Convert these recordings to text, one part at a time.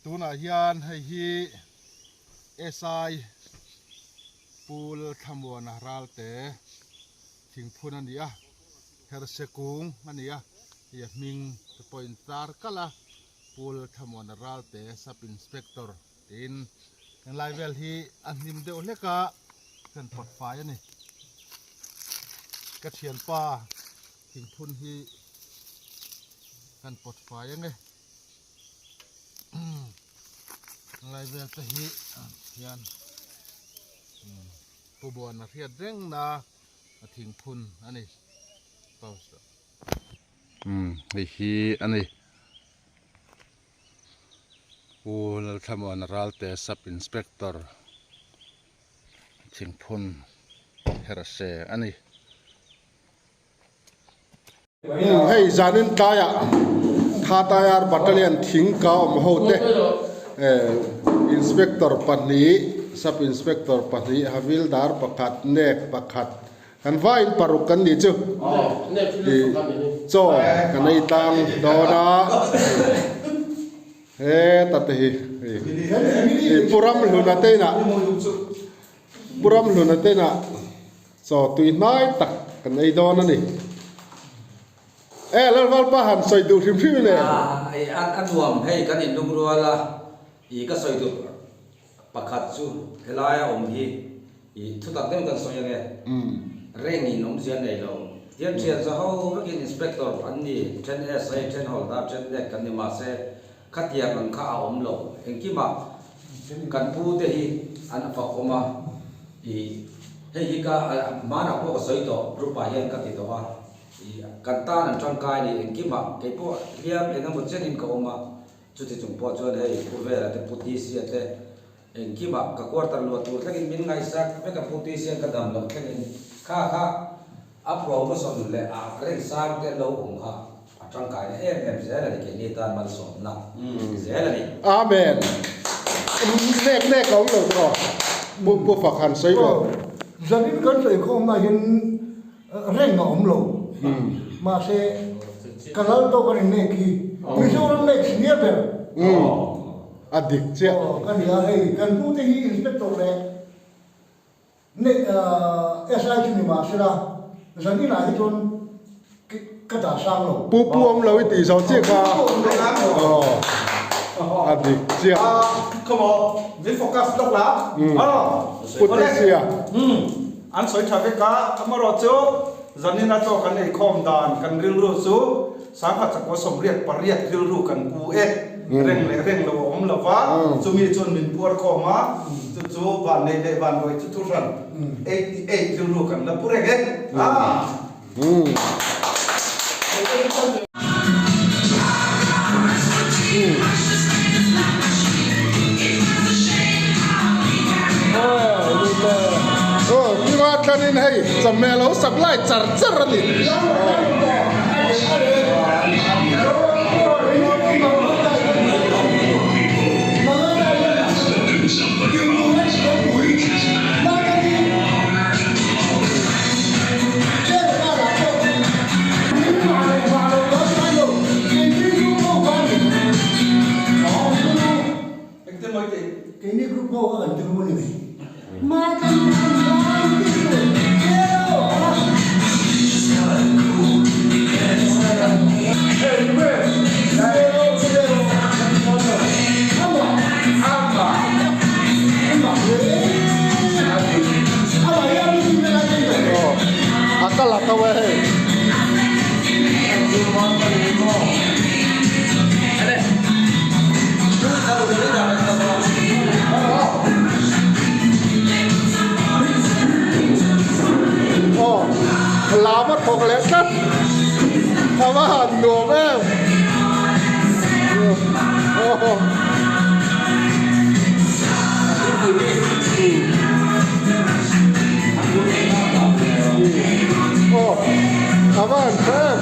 ตัวน่ะยันให้ฮีเอสไอปูลทำวัวนารัลเตทิ้งพูนันดีอ่ะเฮร์เซกุงอันนี้อ่ะอย่ามิงจะปอยน์ตาร์กัละปูลทำวัวนารัลเตซับอินสเปกเตอร์อินในไลเวลที่อันนิมเดอเล็กะกันปลดไฟนี่กระเทียนป้าทิ้งพูนที่กันปลดไฟยังไงไลเวลจะฮียันปูบัวนักเรียนเร่งนะทิ้งพุนอันนี้เปล่าสิไอ้ฮีอันนี้ปูเราทำวันรัลเตซับอินสเปกเตอร์ทิ้งพุนเฮร์เซอันนี้ให้จานินตายะท่าตายาร์บัตเตอร์เลียนทิ้งก้าวมาโหดเต้อินสเปกเตอร์ปันนี้ซับอินสเปกเตอร์ปันนี้ฮาวิลดาร์ประคัดเนกประคัดกันว่าอินปารุกันดีจุดีโจ้กันในตังโดนาตัดที่ปุรัมลุนาเตนะปุรัมลุนาเตนะโจ้ตุยน้อยตักกันในโดนานี่แล้ววัลป้าหันใส่ดูทิมทิมเลยอันรวมให้กันอินดุกรัวละอีก็ใส่ดูประคัดจูเฮลายอมฮีอีทุกตัดเต็มกันสวยเลยเร่งอินอมเสียนในเราเทียนเชียนจะเขาเมื่อกี้อินสเปกเตอร์อันนี้เช่นเอสไอเช่นฮอลดาเช่นเด็กกันนี่มาเสคัดเทียบกันข้าอมเราเองกี่มากันพูดที่อันฝักออกมาอีให้ฮีก็มาหนักพวกใส่ตัวรูปไปยันกันติดตัวกันตาหนังจังกายนี่เองกี่มาเก็บพวกเรียบเองก็หมดเช่นอินเขาออกมาจุดที่จุงพอจนให้ผู้เวลาแต่พุทธิเสียแต่เองกี่มากับกวาดตลอดตัวถ้ากินมินไงสักไม่กับพุทธิเสียก็ดำลงแค่นี้ข้าอัพโหลดมาสอนเลยเร่งสร้างแต่เราของข้าจังกายเนี่ยเอ็มเสียอะไรที่นี่ตามมันสอนนะเสียอะไรอาเมนเล็กเขาเลยก็บุฝักหันใส่เลยจะนี่กันเลยคงมาเห็นเร่งหนอมลงมาเสกันแล้วตัวกันเนี่ยกี่มิโซรัมเล็กเนี่ยแบบอดีตเจ้ากันเนี่ยให้กันพูดที่อินสเปกเตอร์เลยเนี่ยเอสไอที่นี่มาเสร็จแล้วจะนี่ไหนจนกระดาษสร้างลงปูอมเราวิตีสองเจ้าค่ะอดีตเจ้าcome on we focus ตรงละพุทธเสียอันสวยชาเวกะอมรอจูจันนี่นาโจกันในคอมดานกันริลรูสูสังหัดจากว่าสมเรียกปริยัติริลรูกันกูเร่งเราอมละวะจะมีจนมินปวดคอมาจู่บ้านในบ้านไว้ทุกท่านริลรูกันแล้วพูดเองพี่ว่าท่านนี่ให้จะแม่เราสับไล่จัดนี่ini grup kau kan terus ni makan makan akal atau weh lama kok kelihatan apa dua mem apa mem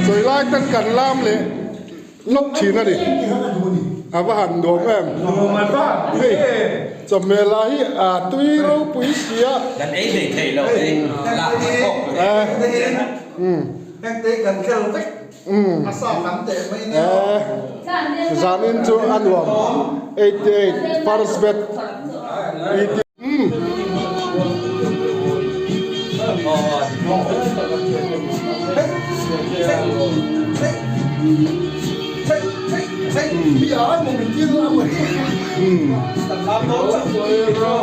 rồi lại tân cảnh lam lệ lốc chín là đi ว่าหันโดมแอม โดมันบ้า เฮ้ยจำเวลาที่ตุยเราปุ๋ยเสีย กันเอ้เด็กเทเราเองลาบมันก็ แข่งเตะกันแค่เล็กมาสอบขันเตะไม่เนี่ย zanin chu anuam 88 first bet พี่อ๋อมึงเป็นกินแล้วมึง ตามโน้ต เซ่ครั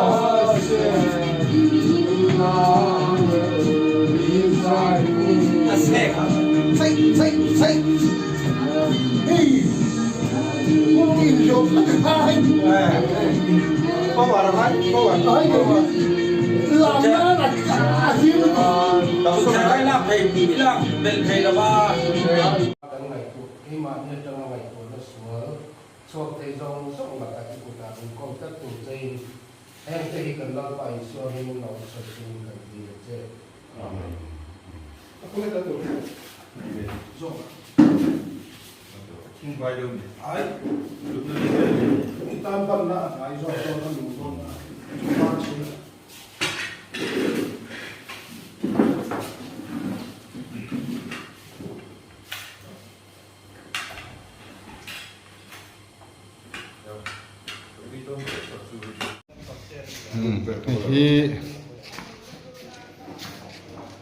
บ เฮ้ยมึงกินจบแล้วก็ตาย เพราะว่าอะไรเพราะว่า ตายอยู่หลังนั้นอาชีพมัน เรา สุ สุ ด ด ท้า ท้าย ย ลาบเองลาบเป็นเทเราว่า tang mai ku hi ma ne tang mai ku na sual chok te jong song la ka ku ta ku kom ta tu chei em te hi kan la pa i so hi mun no so tin kan di che amen ku ne ta tu zoทิ้งไว้เดิม ai tam pan na ai zo so ta lu so na ma chi hi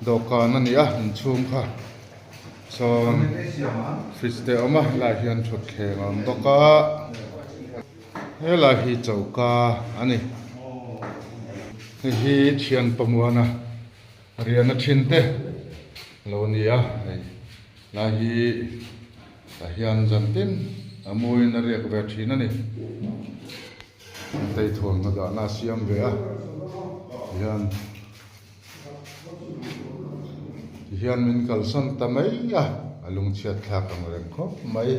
dokan ani a in chhum kha chon fridge te ama la hian thut thleng ang doka hela hi chauka ani hi thian pamuana riana thinte lo ni a la hi la hian jantin amoi na riak ve thina ni tay thuang na da na siam ve a hian min kalson tamai a alung chiat thak ang rem khop mai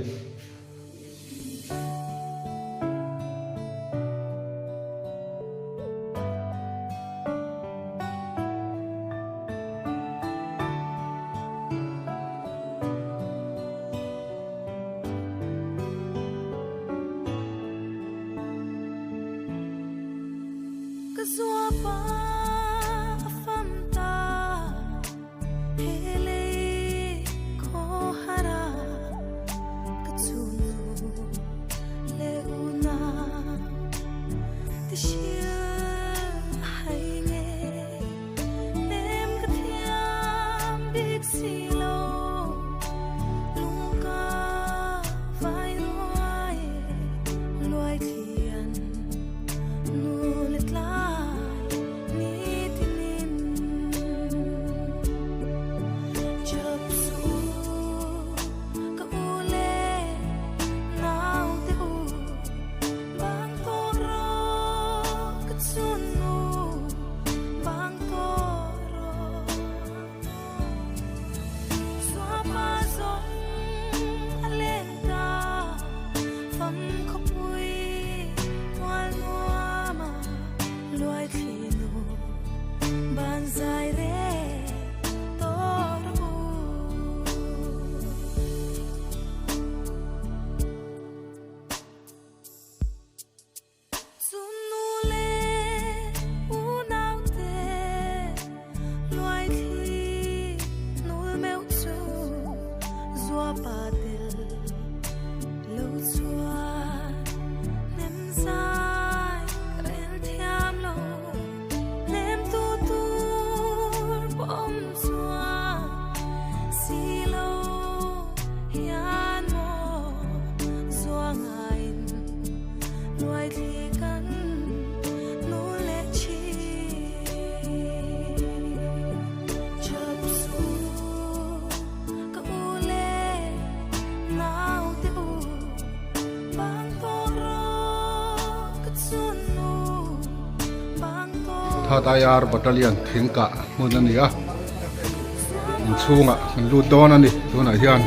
Thatayar Battalion thingka mun ani a in chunga lu don ani tuna hian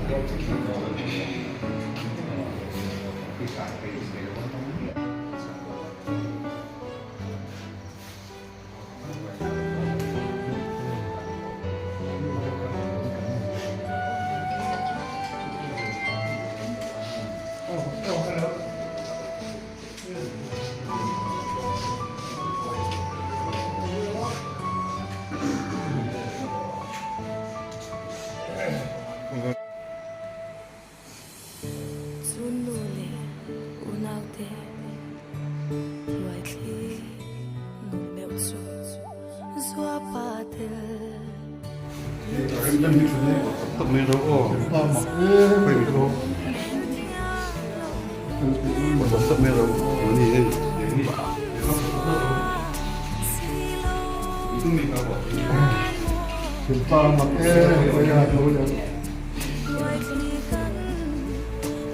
Hãy subscribe cho kênh Ghiền Mì Gõ để không bỏ lỡ ต้องมีเราอ้อป้าหมักไปมีเรามันต้องมีเราวันนี้ถึงป้าหมักไปยาดูเลย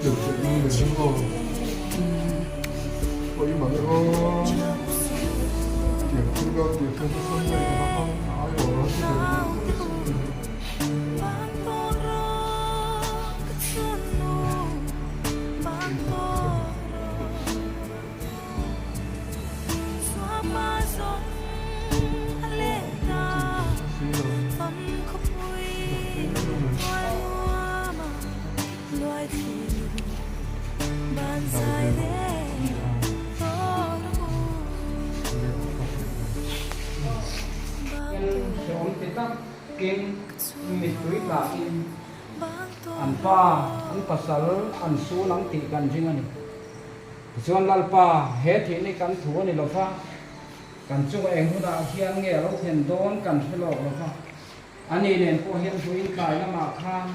ถึงถึงนี่เลยก็ไปหมักก็เดี๋ยวคุณก็เดี๋ยวคุณก็ต้องไปนะครับเอาอยู่แล้วที่เดิม sẽ ổn định tắc kim mít túi là in ăn pa ăn pasal ăn su nắng tịกันจริงอันนี้ส่วนลัลปาเฮ็ดที่นี่กันถัวนี่เราฟ้ากันจุกเองหัวดาเฮียงเงี้ยเราเห็นโดนกันที่หลอกเราฟ้าอันนี้เนี่ยพวกเฮียงผู้อินกายละมาข้าม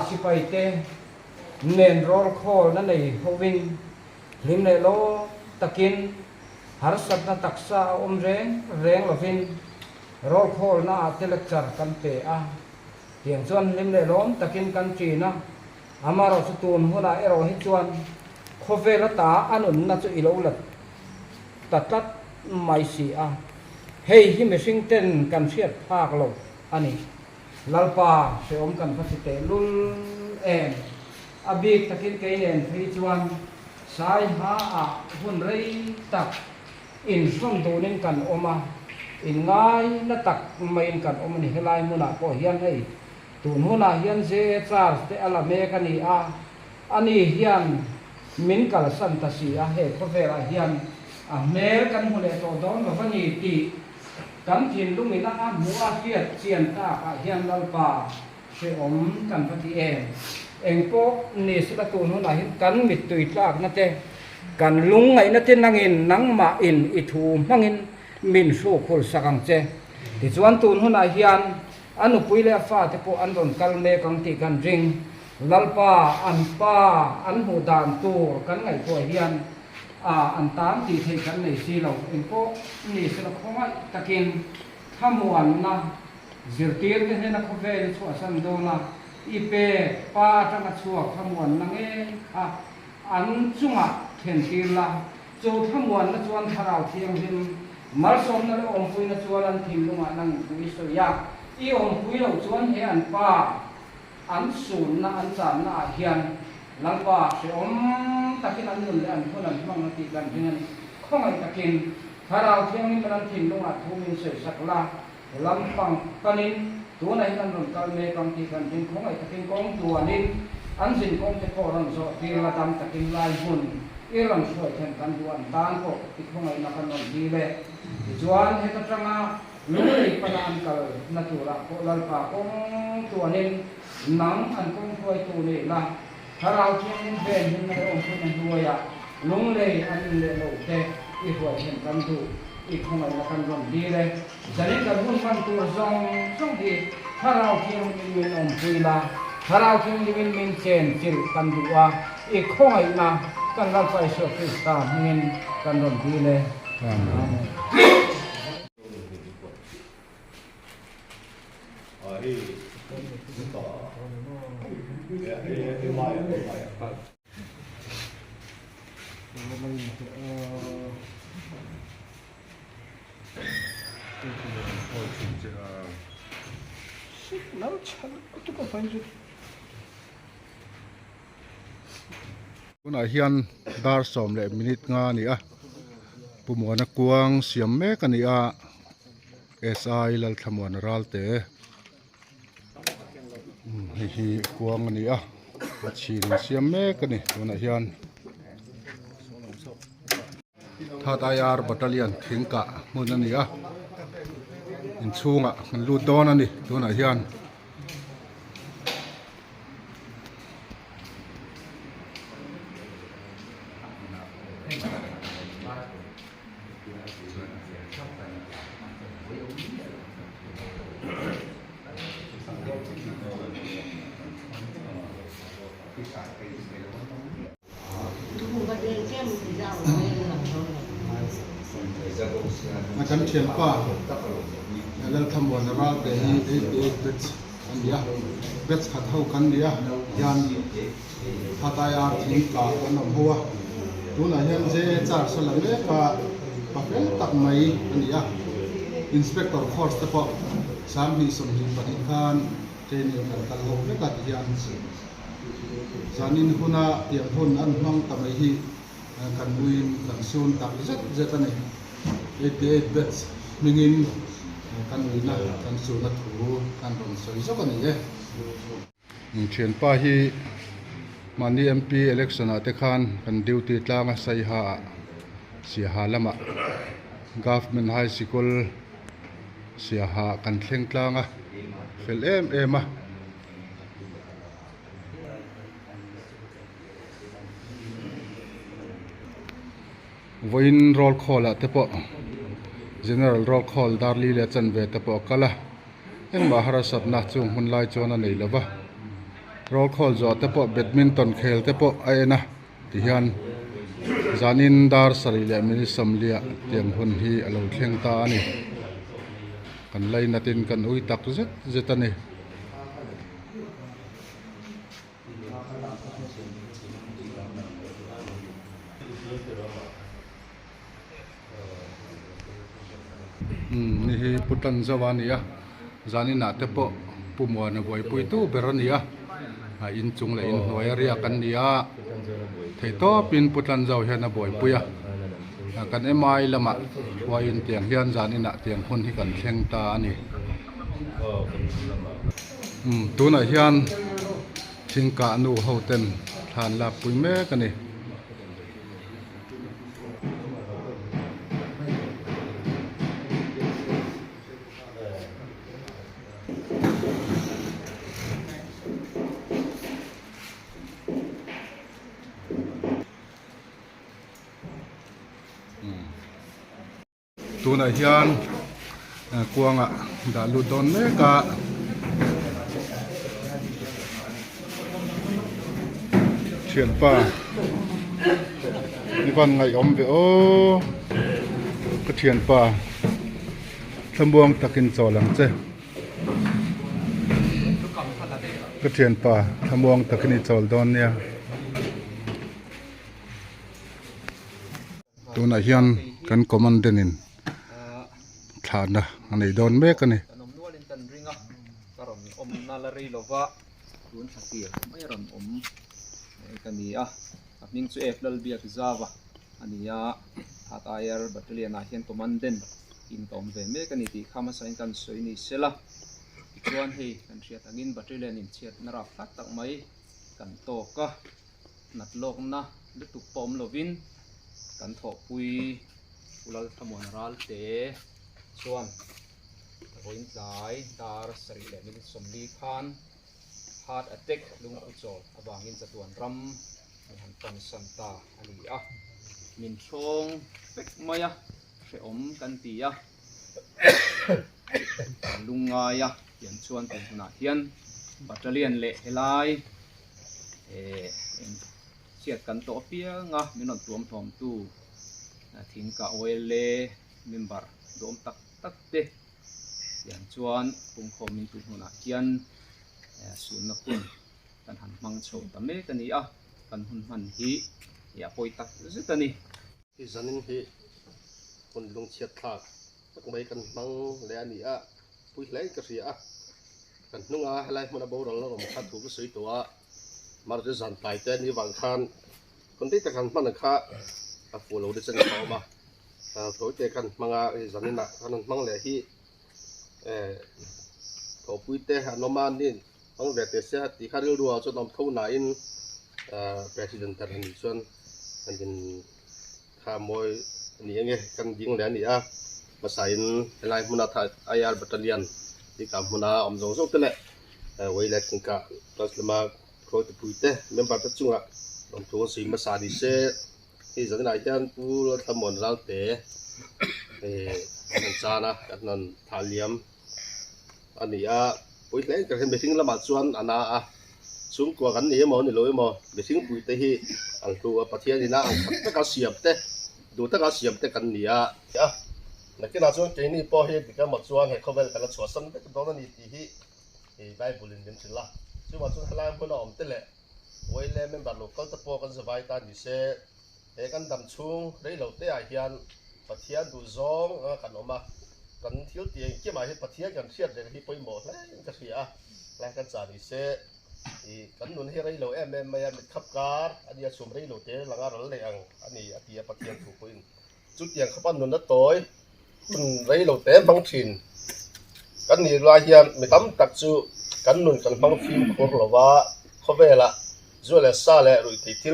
สิไปเตเน้นรอลโคนั่นเองเขาวิ่งลิมเลยโลตะกินหาสัตว์ตักษาแรงเราวิ่งรอโคลน่าเทเล็กจัดกันเตะเตียงส่วนลิมเลยล้มตะกินกันจีนะอามาเราสตูนหัวหน้าเอเราให้ชวนโคเวลตาอันนั้นน่าจะอีโลลัดตัดไม่เสียเฮ้ยที่ไม่สิ่งเต้นกันเชียดภาคเราอันนี้ลัลปาเสอมกันพัสเตลุลเอ็มอบีตะกินเกยเนนให้ชวนสายหาหุ่นไรตักอินส่งดูนึงกันออกมาอินง่ายนัตักไม่อินกันออกมานี่ให้ลายมุนาก็เฮียนให้ตูนหัวหน้าเฮียนเสียจาร์เตอลาเมกันนี่อันนี้เฮียนมินกัลสันตาสีเฮพเวลาเฮียนเมรกันหุ่นเอโตดอนกับนี่ตีกันทินลุงมินามัวเกียดเจียนตาเฮียนลัลปาเสอมกันพัที่เองพวกนี่สุดตูนหัวหน้ากันมิดตุยตากนั่นเองกันลุงไงนั่นเองนั่งอินนั่งมาอินอิทูนั่งอินมินสู้คนสักเจที่ส่วนตูนหัวหน้าเฮียนอันนุปุยเลฟ้าที่พวกอันโดนกัลเมกังติกันริงลัลปาอันหูดานตัวกันไงตัวเฮียนอันตามตีเทกันในสีเราเองพวกนี่สุดของตะกินขมวนนะจิรตีร์ที่ให้นักเวรชัวสันโดนะอีเปป้าจังชัวขมวนนั่งอันจุงเห็นตีละจูขมวนนักชวนทาราวเทียงหิมมาสมนั่นองคุยนักชวนทิมลุงนั่งคุยสุยาอีองคุยเราชวนเห็นป้าอันสูนนะอันจานนะเฮียนลังป้าเสียอมตะกินอันนู้นเลยอันคนนั้นมั่งตีกันที่นั่นข้องไอ้ตะกินทาราวเทียงนี่มันทิมลุงทุ่มินเสสักละลำฟังกันินตัวไหนกันรุ่นกันเมกังตีกันจริงข้องไอ้ตะกินกองตัวนี้อันสินกองจะพอรังโซตีละดำตะกินลายหุ่นอีรังช่วยแทนกันดวนตานก็ติดข้องไอ้นักนนดีเลยจวนให้กระจังลุยปนอันกัลนัตุระโคลัลปากองตัวนี้นังอันกองช่วยตัวนี้ละถ้าเราเชื่อเบนให้ในองค์พระด้วยลุงเลยอันนี้เราเตะอีกหัวเห็นกันดูอีกข้องไอ้นักนนดีเลยจะเล่นกับหุ่นมันตัวซองที่ถ้าเราเชื่อมีองค์พระถ้าเราเชื่อมีเชนจิลกันดูอีกข้องไอ้นะกันเราไปสวดคริสต์มาสมีกันนนดีเลยคุณอาเฮียนดาร์สอมเลยมินิทงานนี่ปุ่มวันกวางเสียมแม่กันนี่SI ลัลทำวันรัลเตฮีกวางนี่วัชินเสียมแม่กันนี่คุณอาเฮียนท่าตายาร์บัตเตอร์ทิ้งกะมุนนี่อินชูงมันลูดดอนนี่คุณอาเฮียน thiền pa lal tham bon ra te hi e bet an dia bet khat ho kan dia yan hataya thing ka kan hoa tuna hian je char salam le ka papel tak mai an dia inspector course te po sam hi som hi pani khan training kan lo le ka hian zanin huna tiang hun an mang tamai hi kan buin kan sun tak zet ani 88 bets mingin kan uina kan suna thu kan ron soi zo kan ni thian pa hi mani mp election ate khan kan duty tlanga sai ha sia halama government high school sia ha kan thleng tlanga fel em a voin roll call te po general roll call darli le chan ve te po kala en maharasat na chung hun lai chona nei lova roll call zo te po badminton khel te po aena ti hian zanin dar sari le mini samlia tiang hun hi alo thleng ta ani kan lai natin kan ui tak zet ani ni hi putan zawani a zani na te po pumo na boy pui tu berania a in chung le in hoi ria kan dia thei to pin putan zaw hian a boy puya kan emai lama wa in tiang hian zani na tiang hun hi kan thleng ta ani tuna hian thingka nu hoten than la pui me kani tuna hian kuanga da lu don me ka thian pa ni ban ngai om ve o ka thian pa thambuang takin cholang che ka thian pa thambuang takini chol don nia tuna hian kan commandenin thana anei don me kani kanom nualin kan ringa karon nalari lova tun thakir mai ron kania apning chu eflal biak zawa ania hatayar battalion a hian commandant in tom ve me kani ti khama sain kan soini sela chuan hei kan riat angin battalion in chiat nara khat tak mai kan to ka natlok na lutuk pom lovin kan tho pui ulal thamon ral te chuan voin tlai dar sari le min somli khan heart attack lung uchol awangin chatuan ram han pan santa ani a min thong pek maya hre om kan ti a lunga ya yan chuan tu na hian battalion le helai chiat kan to pia nga minon tuam thom tu thingka oil le member dom tak te yan chuan pung khom min tu huna hian sun na kun kan han mang chho ta me kani a kan hun man hi ya poi tak zitani hi zanin hi kun lung chiat thak tak mai kan mang le ani a pui hlai ka ria kan nunga halai mona bo rol rom kha thu ko soi to a mar de zan tai te ni wang khan kon ti ta kan man kha a follow de chen ko ma thoi te kan manga zanin na kan mang le hi to pui te hanoman ni ang ve te se ti kharil ruwa cho nom thau na in president tar ni chuan kan din kha moi ni nge kan ding le ni a masain helai muna tha IR battalion ti ka muna om jong jong te le wei le tingka plus lama khoi te pui te member ta chunga om thu si ma sa di se hi zan na hian pu lo thamon ral te kan chana kan nan thaliam ani a pui le ka hen besing lama chuan ana a sum ko kan ni mo ni loi mo besing pui te hi ang tu a pathian ni na ang ta ka siam te du ta ka siam te kan ni a นักกีฬาช่วงเจนี่พอเห็นที่ก็มาชวนให้เขาไปกันชวนสันเป็นตอนนั้นที่ได้บุญเลี้ยงชิละช่วงมาชวนทลายคนอมเตะไว้เล่นแบบลูกก็ตะโพกันสบายตาดีเซ่กันดำชุ่งได้เหล่าเตะอาเฮียนปะเทียนดูซองกันออกมากันเที่ยวเตียงเกี่ยมาให้ปะเทียนกันเทียดเลยที่ไปหมดแล้วก็เสียแล้วกันจ่าดีเซ่กันนุนให้ได้เหล่าไม่ยันขับการอันนี้ชมได้เหล่าเตะหลังอะไรเลยอันนี้อาเทียปะเทียนถูกปืนจุดเตียงขับปั้นนุนนัดโต้ได้เหล่าเตะบางถิ่นกันนี่ลายเฮียนไม่ตั้มตักจูกันนุนกันบางฟิล์มคนละว่าเขาเวละจู่เลยซาเลยรุ่ยที่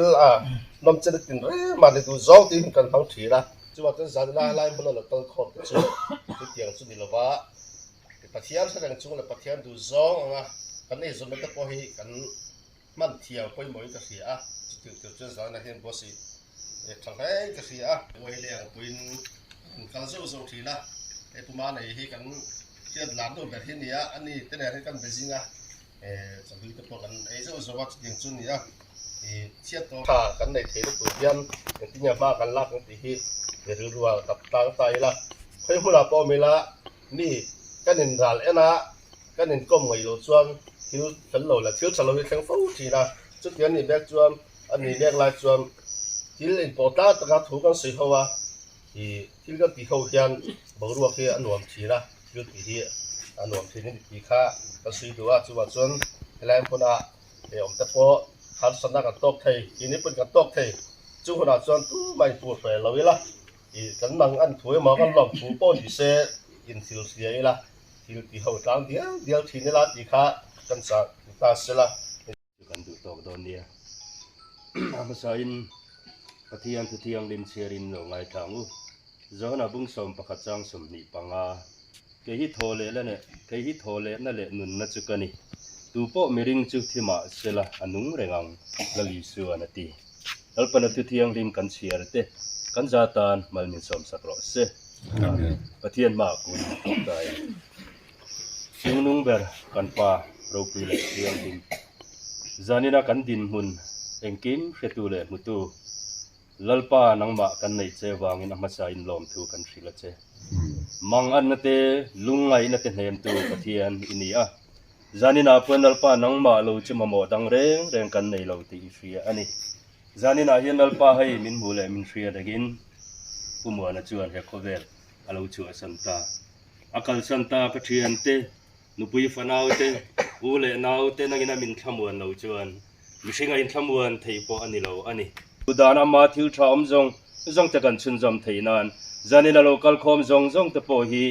น้ำจะได้ตินเรื่อมาในตัวจ้องที่กันบางถิ่นละจู่ว่าจะจัดไล่มันละตั้งขอบจู่จุดเตียงจุดนี้ละว่าปะเทียนแสดงจู่เลยปะเทียนดูจ้องกันนี่ส่วนมันจะพอให้กันมันเที่ยวไปหมดก็เสียจุดจะจัดในเห็นบ่สิทางไหนก็เสียไว้เลี้ยงปืนกันสู้ส่งทีละประมาณไหนให้กันเชื่อหลานตัวแบบนี้อันนี้แต่ไหนให้กันเป็นจริงจะดูตัวกันสู้ว่าอย่างจุดนี้เชื่อตัวข้ากันในเทลูกปืนอย่างที่เนี่ยมากันลักอย่างที่รัวกับต่างไตละค่อยพูดละพอมีละนี่กันเห็นร้านนะกันเห็นก้มไงโลจวนทิวฉันโลละทิวฉันโลให้แข็งฟูทีละจุดนี้แบกจวนอันนี้แบกลายจวนที่เล่นโปต้าตะกัดถูกันสิเขาว่าที่ก็ตีเขาเขียนบอกรู้ว่าคืออันหนุ่มทีละยุติที่อันหนุ่มทีนี่ตีข้าก็สิดูว่าจุดจวนแรงคนอ่ะผมแต่พอขันสนักกันตกไทยทีนี้เป็นกันตกไทยจุดคนอ่ะจวนไม่ปวดไปเลยละกันนั่งอันถวยมากันหลอกถูป้อนดีเซอินสิลเสียละที่ตีเขาตั้งเดียวทีนี้ละตีข้ากันสักตาเสละกันดูตอกโดนเดียอามาใส่ปะเทียงทุเทียงลิมเชียรินหลงไงทางจ้าหน้าบุ้งสมประคัดจังสมนิปังเกยฮิโทเลแล้วเนี่ยเกยฮิโทเลนั่นแหละนุนนัจุกันนี่ตูโปมิริงจุที่มาเสละอนุงเริงังลลิสัวนาทีแล้วปนทุเทียงลิมกันเชียร์เตกันจาตานมัลมินสมสักรอเสปะเทียนมากกุนตายชิงนุงเบอร์กันป่าเราปีเล็กเทียงลิมจานินากันดินมุนเองกิมเฟตุเลมุตูlalpa nangma kan nei che wangin amasa in lom thu kan thila che mang an na te lungai na te hnem tu pathian inia zanina pon lalpa nangma lo chu mamo dang reng kan nei lo ti hria ani zanina hian lalpa hai min mule min hria dagin umwa na chuan he khovel alo chu santa akal santa pathian te nupui fanau te ule nau te nangina min thamuan lo chuan mishinga in thamuan theipo ani lo ani udana ma thil thaum zong te kan chun zom theinan zanina local khom zong te po hi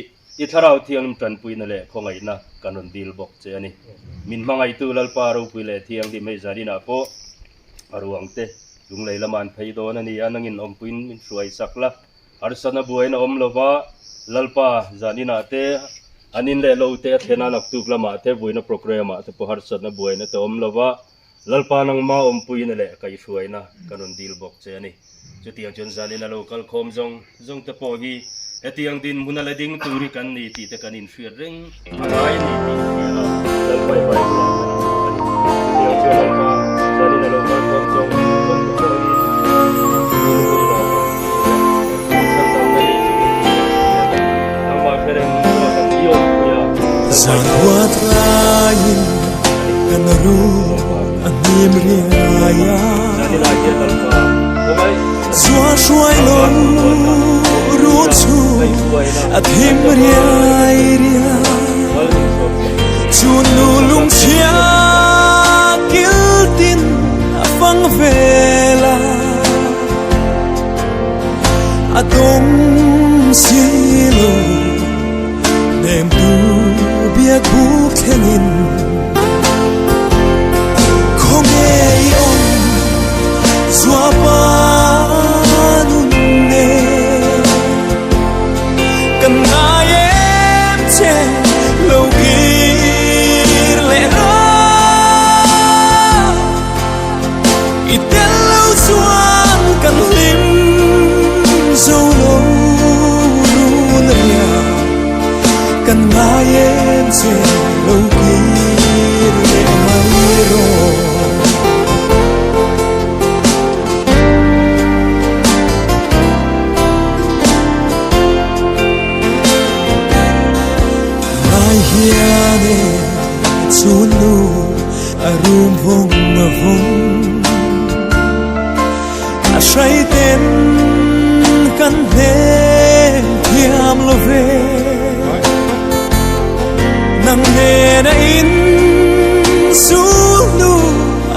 I tharau thiang tan puina le khongai na kanon dil bok che ani min mangai tu lalpa ro puile thiang di mai zanina po aruang te lunglei laman pheidon ani anangin om puin min suai sakla arsana buaina om lova lalpa zanina te anin le lo te thena nak tu lama te buina program te po harsana buaina te om lova lalpa nang ma om puina le kai suaina kanon dil bok che ani chutiang chon zanina local khom zong te po hi etiang din muna lading turi kan ni ti te kanin shir ring ai ni ti ya dal bai bai la etiang chon ma zanina local khom zong te po Sanwat lain kanaru anim riaya Zua shuai lon ruchu athim riaya Chunu lung chia kiltin afang vela Adom silo nem tu biak buk henin Kong ei on zua panun ne Kan ngayem che lâu gir le ra Itel lâu zuan kan lim zo lâu run ria Kan ngayem che lâu gir sulu arum vong ma vong a shai ten kan he thiam lo ve nang ne na in sulu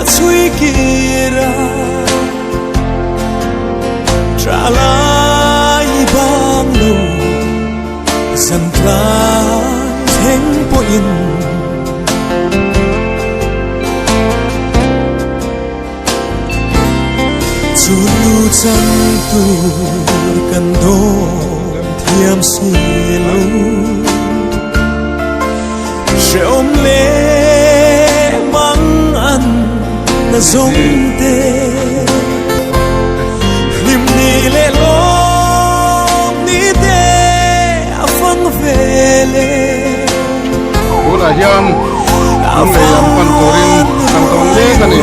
a chui kira tra lai bang lo san lai theng po in sulu cham tu kan do thiam si lo she om le mang an na zong te lim ni le lo ni te afang vele ula hian ang le lam pan turin ang tong le kani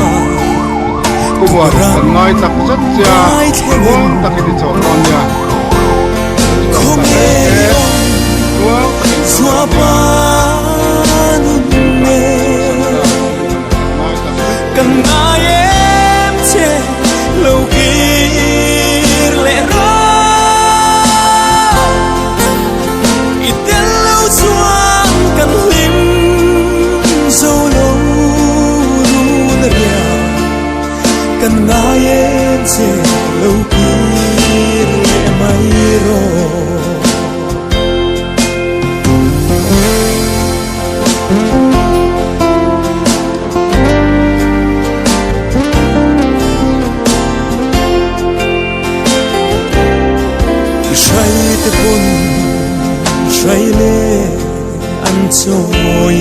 kumwa kan ngai tak zat sia wong takiti chon on ya không nghe xóa ba cần ai em che lâu kia lệ ra ít tên lâu xoan cần lim dâu lâu luôn rìa cần ai em che lâu kia lệ mây rồi say lệ ăn trôi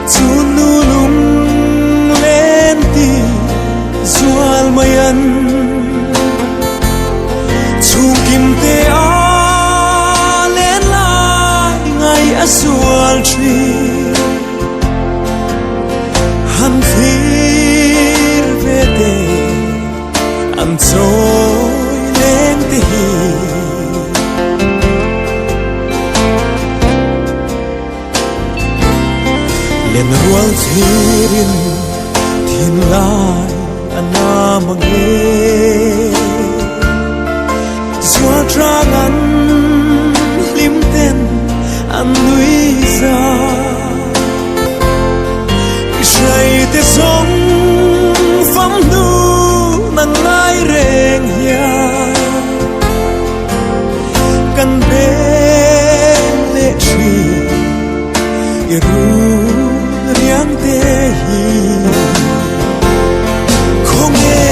chun nu lung lên ti zual mai ăn chung kim te a lên lại ngày a zual tri han phir về te ăn trôi lên ti lên rual thirin thin lai ana mange zua trang an lim ten an lui ra say te song pham nu nang lai reng ya kan ben le tri iru riang te hi không nghe